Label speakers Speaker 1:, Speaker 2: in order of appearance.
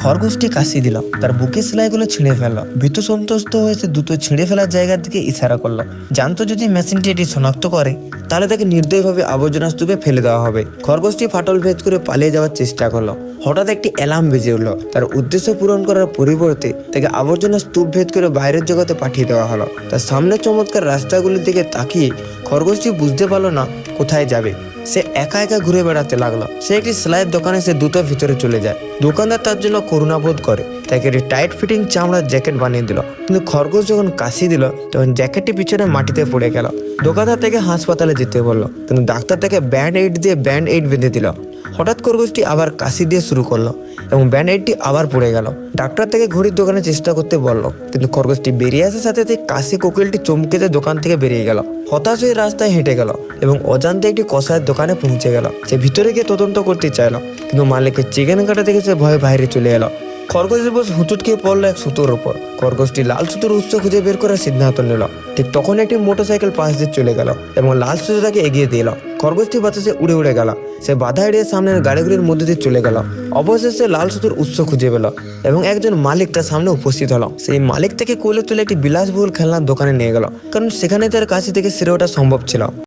Speaker 1: খরগোশটি কাশি দিল, তার বুকের সেলাইগুলো ছিঁড়ে ফেললো। ভীতু সন্তুষ্ট হয়ে সে দ্রুত ছিঁড়ে ফেলার জায়গার দিকে ইশারা করলো। জানতো যদি মেশিনটি এটি শনাক্ত করে তাহলে তাকে নির্দয়ভাবে আবর্জনা স্তূপে ফেলে দেওয়া হবে। খরগোশটি ফাটল ভেদ করে পালিয়ে যাওয়ার চেষ্টা করলো। হঠাৎ একটি অ্যালার্ম বেজে উঠলো। তার উদ্দেশ্য পূরণ করার পরিবর্তে তাকে আবর্জনা স্তূপ ভেদ করে বাইরের জগতে পাঠিয়ে দেওয়া হলো। তার সামনে চমৎকার রাস্তাগুলির দিকে তাকিয়ে খরগোশটি বুঝতে পারলো না কোথায় যাবে। সে একা একা ঘুরে বেড়াতে লাগলো। সে একটি সেলাইয়ের দোকানে সে দ্রুত ভিতরে চলে যায়। দোকানদার তার জন্য করুণাবোধ করে, তাকে একটি টাইট ফিটিং চামড়ার জ্যাকেট বানিয়ে দিল। কিন্তু খরগোশ যখন কাশি দিল তখন জ্যাকেটটি পিছনে মাটিতে পড়ে গেল। দোকানদার তাকে হাসপাতালে যেতে বললো, কিন্তু ডাক্তার তাকে ব্যান্ড এইড দিয়ে ব্যান্ড এইড বেঁধে দিল। হঠাৎ খরগোশটি আবার কাশি দিয়ে শুরু করলো এবং ব্যান্ড এইডটি আবার পড়ে গেল। ডাক্তার তাকে ঘড়ির দোকানে চেষ্টা করতে বললো, কিন্তু খরগোশটি বেরিয়ে আসার সাথে সাথে কাশি কোকিলটি চমকে দিয়ে দোকান থেকে বেরিয়ে গেল। হতাশ হয়ে রাস্তায় হেঁটে গেল এবং অজান্তে একটি কষায়ের দোকানে পৌঁছে গেল। সে ভিতরে গিয়ে তদন্ত করতে চাইলো, কিন্তু মালিকের চিকেন কাটা দেখে সে ভয়ে বাইরে চলে এলো। খরগোশের বস হুঁচুট খেয়ে পড়লো এক সুতোর উপর। খরগোশটি লাল সুতোর উৎস খুঁজে বের করার সিদ্ধান্ত নিল। ঠিক তখন একটি মোটরসাইকেল পাশ দিয়ে চলে গেল এবং লাল সুতোটাকে এগিয়ে দিল। খরগোশটি বাতাসে উড়ে উড়ে গেল। সে বাধা এড়িয়ে সামনের গাড়িগুলির মধ্যে দিয়ে চলে গেল। অবশেষে লাল সুতোর উৎস খুঁজে পেল এবং একজন মালিক তার সামনে উপস্থিত হলো। সেই মালিক থেকে কোলে তুলে একটি বিলাসবহুল খেলনার দোকানে নিয়ে গেল, কারণ সেখানে তার কাছে থেকে সেরে ওঠা সম্ভব ছিল।